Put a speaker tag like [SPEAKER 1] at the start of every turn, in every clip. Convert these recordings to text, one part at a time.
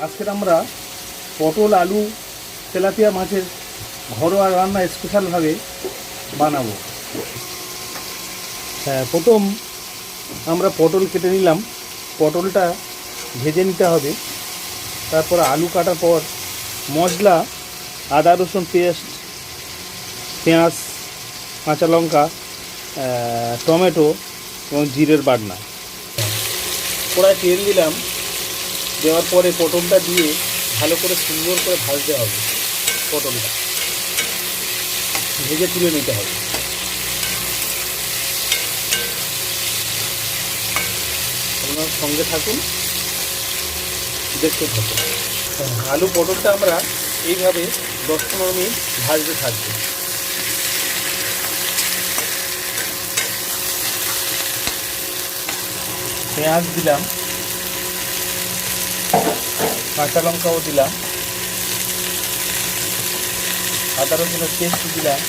[SPEAKER 1] আজকের আমরা পটল আলু তেলাপিয়া মাছের ঘরোয়া রান্না স্পেশালভাবে বানাবো। হ্যাঁ, প্রথম আমরা পটল কেটে নিলাম। পটলটা ভেজে নিতে হবে। তারপর আলু কাটার পর মশলা আদা রসুন পেস্ট, পেঁয়াজ, কাঁচা লঙ্কা, টমেটো এবং জিরের বাটনা। কড়ায় তেল দিলাম। দেওয়ার পরে পটলটা দিয়ে ভালো করে সুন্দর করে ভাজতে হবে। পটলটা ভেজে তুলে নিতে হবে। আপনার সঙ্গে থাকুন, দেখতে থাকুন। আলু পটলটা আমরা এইভাবে 10-15 মিনিট ভাজতে থাকবো। পেঁয়াজ দিলাম, কাঁচা লঙ্কাও দিলাম, আদা রসুনের পেস্ট দিলাম,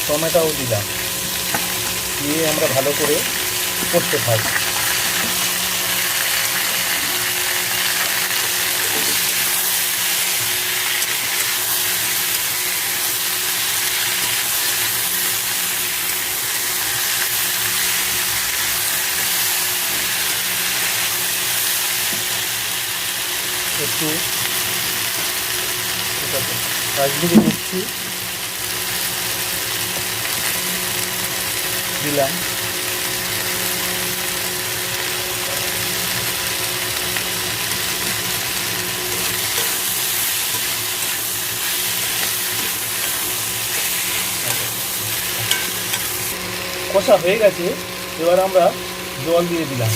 [SPEAKER 1] টমেটোও দিলাম। দিয়ে আমরা ভালো করে কষতে থাকবো। একটু কাশ্মীরি মির্চি দিলাম, কষা হয়ে গেছে। এবার আমরা জল দিয়ে দিলাম।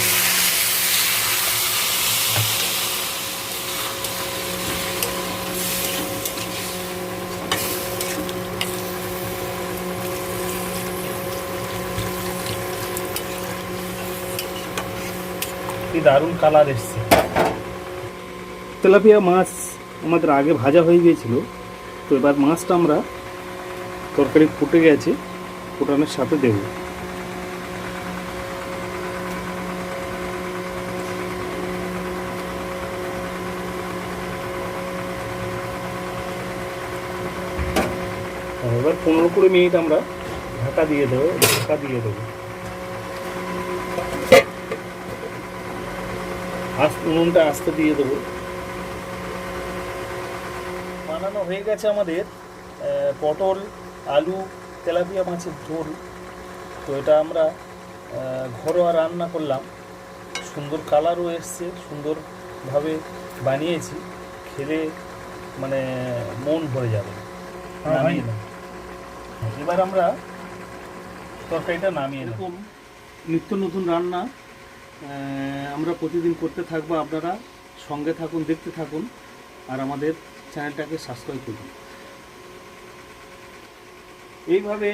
[SPEAKER 1] কি দারুণ কালার এসছে। তেলাপিয়া মাছ আমাদের আগে ভাজা হয়ে গিয়েছিল। তো এবার মাছটা আমরা তরকারি ফুটে গেছে, ফুটানোর সাথে দেব। এবার 15-20 মিনিট আমরা ঢাকা দিয়ে দেবো। উনুনটা আস্তে দিয়ে দেবো। বানানো হয়ে গেছে আমাদের পটল আলু তেলাপিয়া মাছের ঝোল। তো এটা আমরা ঘরোয়া রান্না করলাম। সুন্দর কালারও এসছে, সুন্দরভাবে বানিয়েছি। খেলে মানে মন ভরে যাবে। এবার আমরা তরকারিটা নামিয়ে নেব। নিত্য নতুন রান্না আমরা প্রতিদিন করতে থাকবো। আপনারা সঙ্গে থাকুন, দেখতে থাকুন, আর আমাদের চ্যানেলটাকে সাবস্ক্রাইব করুন। এইভাবে